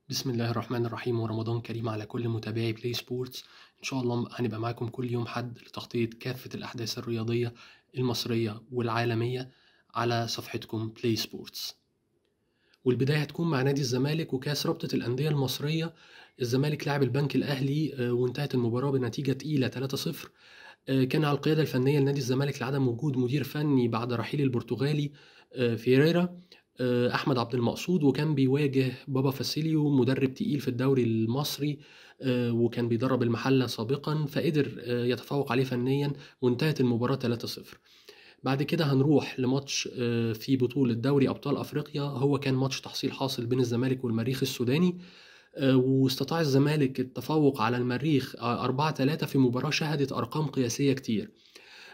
بسم الله الرحمن الرحيم، ورمضان كريم على كل متابعي بلاي سبورتس. إن شاء الله هنبقى معاكم كل يوم حد لتغطية كافة الأحداث الرياضية المصرية والعالمية على صفحتكم بلاي سبورتس. والبداية هتكون مع نادي الزمالك وكاس رابطة الأندية المصرية. الزمالك لعب البنك الأهلي وانتهت المباراة بنتيجة تقيلة 3-0. كان على القيادة الفنية لنادي الزمالك لعدم وجود مدير فني بعد رحيل البرتغالي فيريرا أحمد عبد المقصود، وكان بيواجه بابا فاسيليو مدرب تقيل في الدوري المصري، وكان بيدرب المحلة سابقا، فقدر يتفوق عليه فنيا وانتهت المباراة 3-0. بعد كده هنروح لماتش في بطولة دوري أبطال أفريقيا، هو كان ماتش تحصيل حاصل بين الزمالك والمريخ السوداني، واستطاع الزمالك التفوق على المريخ 4-3 في مباراة شهدت أرقام قياسية كتير،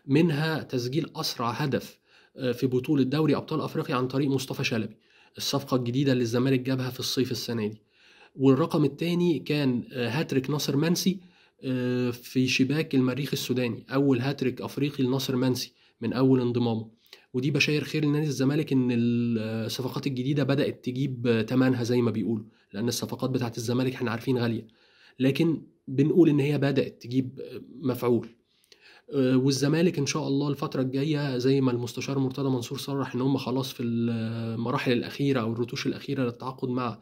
منها تسجيل أسرع هدف في بطولة دوري أبطال أفريقيا عن طريق مصطفى شلبي، الصفقة الجديدة اللي الزمالك جابها في الصيف السنة دي. والرقم الثاني كان هاتريك ناصر منسي في شباك المريخ السوداني، أول هاتريك أفريقي لناصر منسي من أول انضمامه. ودي بشاير خير لنادي الزمالك إن الصفقات الجديدة بدأت تجيب تمنها زي ما بيقولوا، لأن الصفقات بتاعت الزمالك احنا عارفين غالية، لكن بنقول إن هي بدأت تجيب مفعول. والزمالك ان شاء الله الفتره الجايه زي ما المستشار مرتضى منصور صرح ان هم خلاص في المراحل الاخيره او الرتوش الاخيره للتعاقد مع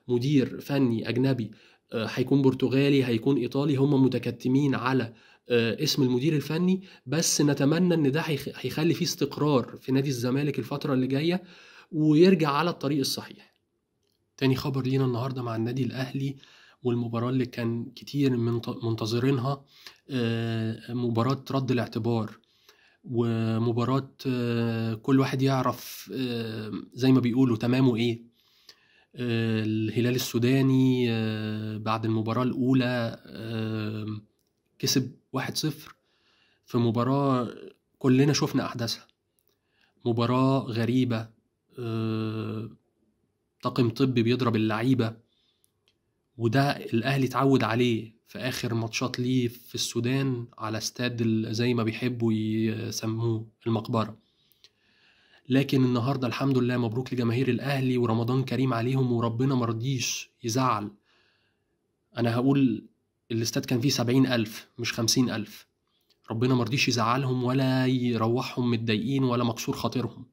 مدير فني اجنبي، هيكون برتغالي هيكون ايطالي، هم متكتمين على اسم المدير الفني، بس نتمنى ان ده هيخلي فيه استقرار في نادي الزمالك الفتره اللي جايه ويرجع على الطريق الصحيح. تاني خبر لينا النهارده مع النادي الأهلي والمباراة اللي كان كتير منتظرينها، مباراة رد الاعتبار، ومباراة كل واحد يعرف زي ما بيقولوا تمامه ايه. الهلال السوداني بعد المباراة الأولى كسب 1-0 في مباراة كلنا شفنا أحداثها، مباراة غريبة، طاقم طبي بيضرب اللعيبة، وده الأهلي اتعود عليه في آخر ماتشات ليه في السودان على استاد زي ما بيحبوا يسموه المقبرة. لكن النهاردة الحمد لله مبروك لجماهير الأهلي ورمضان كريم عليهم، وربنا مرضيش يزعل. أنا هقول الاستاد كان فيه 70,000 مش 50,000، ربنا مرضيش يزعلهم ولا يروحهم متضايقين ولا مكسور خاطرهم.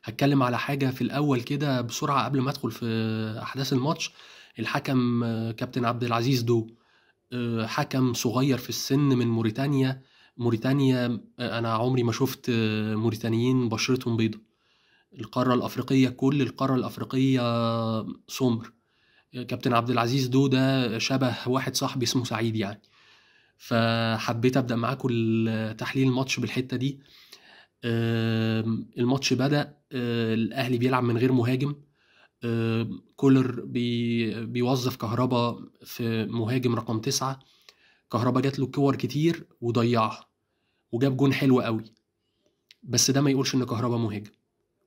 هتكلم على حاجة في الأول كده بسرعة قبل ما أدخل في أحداث الماتش. الحكم كابتن عبد العزيز دو، حكم صغير في السن من موريتانيا. أنا عمري ما شفت موريتانيين بشرتهم بيضة. القارة الأفريقية، كل القارة الأفريقية سمر. كابتن عبد العزيز دو ده شبه واحد صاحبي اسمه سعيد يعني، فحبيت أبدأ معاكم تحليل الماتش بالحتة دي. الماتش بدأ الأهلي بيلعب من غير مهاجم، كولر بيوظف كهربا في مهاجم رقم 9. كهربا جات له كور كتير وضيعها وجاب جون حلو قوي، بس ده ما يقولش ان كهربا مهاجم،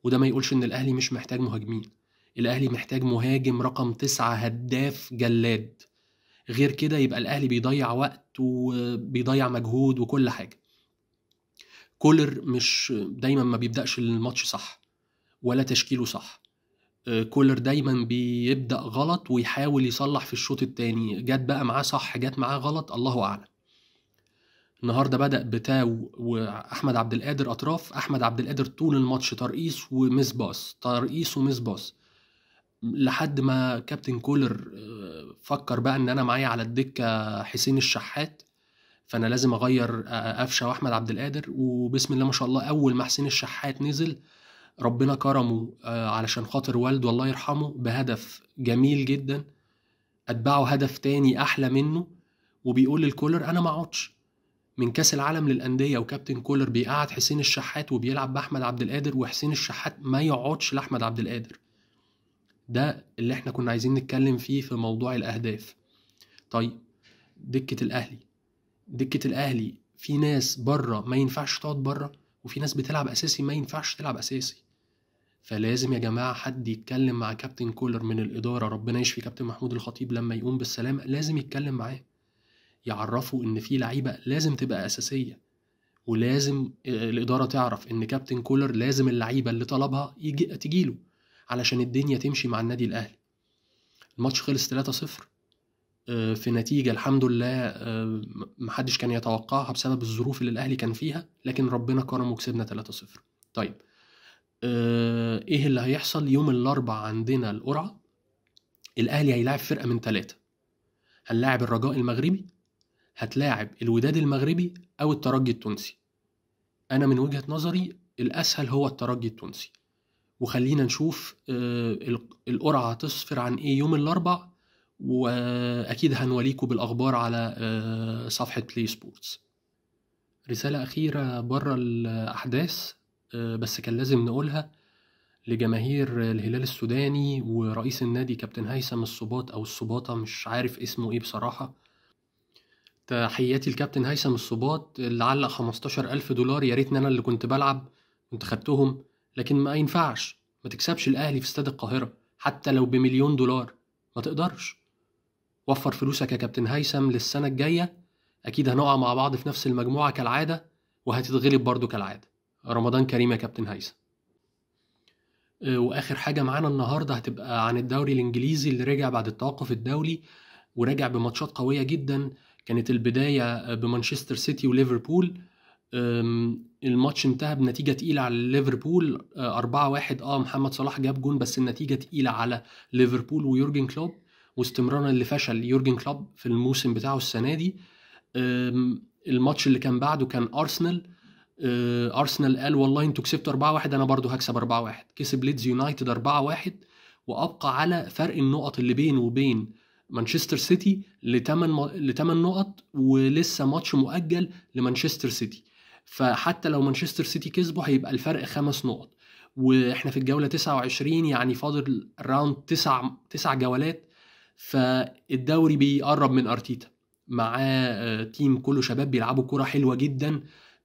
وده ما يقولش ان الاهلي مش محتاج مهاجمين. الاهلي محتاج مهاجم رقم 9 هداف جلاد، غير كده يبقى الاهلي بيضيع وقت وبيضيع مجهود وكل حاجة. كولر مش دايما ما بيبدأش الماتش صح ولا تشكيله صح، كولر دايما بيبدأ غلط ويحاول يصلح في الشوط التاني، جات بقى معاه صح جات معاه غلط الله أعلم. النهارده بدأ بتاو وأحمد عبد القادر أطراف، أحمد عبد القادر طول الماتش ترقيص ومس باص، ترقيص ومس باص، لحد ما كابتن كولر فكر بقى إن أنا معايا على الدكة حسين الشحات، فأنا لازم أغير قفشة وأحمد عبد القادر. وبسم الله ما شاء الله أول ما حسين الشحات نزل ربنا كرمه علشان خاطر والده الله يرحمه بهدف جميل جدا، أتبعه هدف تاني أحلى منه، وبيقول للكولر أنا ما اقعدش من كاس العالم للأندية وكابتن كولر بيقعد حسين الشحات وبيلعب بأحمد عبد القادر، وحسين الشحات ما يقعدش لأحمد عبد القادر. ده اللي احنا كنا عايزين نتكلم فيه في موضوع الأهداف. طيب دكة الأهلي في ناس بره ما ينفعش تقعد بره، وفي ناس بتلعب أساسي ما ينفعش تلعب أساسي. فلازم يا جماعة حد يتكلم مع كابتن كولر من الإدارة، ربنا يشفي كابتن محمود الخطيب لما يقوم بالسلامة، لازم يتكلم معاه يعرفوا إن في لعيبة لازم تبقى أساسية، ولازم الإدارة تعرف إن كابتن كولر لازم اللعيبة اللي طلبها تجيله علشان الدنيا تمشي مع النادي الأهلي. الماتش خلص 3-0 في نتيجة الحمد لله محدش كان يتوقعها بسبب الظروف اللي الأهلي كان فيها، لكن ربنا كرم وكسبنا 3-0. طيب إيه اللي هيحصل يوم الأربع؟ عندنا القرعة، الأهلي هيلاعب فرقة من 3، هنلاعب الرجاء المغربي، هتلاعب الوداد المغربي، أو الترجي التونسي. أنا من وجهة نظري الأسهل هو الترجي التونسي، وخلينا نشوف القرعة هتصفر عن إيه يوم الأربع، وأكيد هنوليكم بالأخبار على صفحة بلاي سبورتس. رسالة أخيرة بره الأحداث بس كان لازم نقولها لجماهير الهلال السوداني ورئيس النادي كابتن هيثم السباط أو السباطة، مش عارف اسمه إيه بصراحة. تحياتي الكابتن هيثم السباط اللي علق $15,000. يا ريتني أنا اللي كنت بلعب كنت خدتهم، لكن ما ينفعش، ما تكسبش الأهلي في استاد القاهرة حتى لو $1,000,000، ما تقدرش. وفر فلوسك يا كابتن هيثم للسنة الجاية، أكيد هنقع مع بعض في نفس المجموعة كالعادة، وهتتغلب برضو كالعادة. رمضان كريم يا كابتن هيثم. وآخر حاجة معانا النهاردة هتبقى عن الدوري الإنجليزي اللي رجع بعد التوقف الدولي، ورجع بماتشات قوية جدا. كانت البداية بمانشستر سيتي وليفربول. الماتش انتهى بنتيجة تقيلة على ليفربول 4-1. محمد صلاح جاب جون، بس النتيجة تقيلة على ليفربول ويورجن كلوب، واستمرارا اللي فشل يورجن كلوب في الموسم بتاعه السنة دي. الماتش اللي كان بعده كان أرسنال قال والله انتوا كسبتوا 4-1، أنا برضو هكسب 4-1. كسب ليدز يونايتد 4-1، وأبقى على فرق النقط اللي بينه وبين مانشستر سيتي ل8 نقط، ولسه ماتش مؤجل لمانشستر سيتي. فحتى لو مانشستر سيتي كسبه هيبقى الفرق 5 نقط، واحنا في الجولة 29، يعني فاضل راوند 9 جولات. فالدوري بيقرب من أرتيتا، معاه تيم كله شباب بيلعبوا كرة حلوة جدا،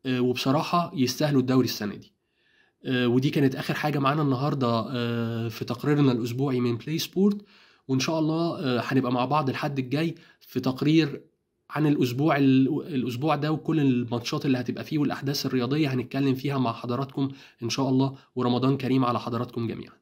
وبصراحة يستاهلوا الدوري السنة دي. ودي كانت آخر حاجة معانا النهاردة في تقريرنا الأسبوعي من بلاي سبورت، وإن شاء الله هنبقى مع بعض الحد الجاي في تقرير عن الأسبوع ده وكل الماتشات اللي هتبقى فيه والأحداث الرياضية هنتكلم فيها مع حضراتكم إن شاء الله. ورمضان كريم على حضراتكم جميعا.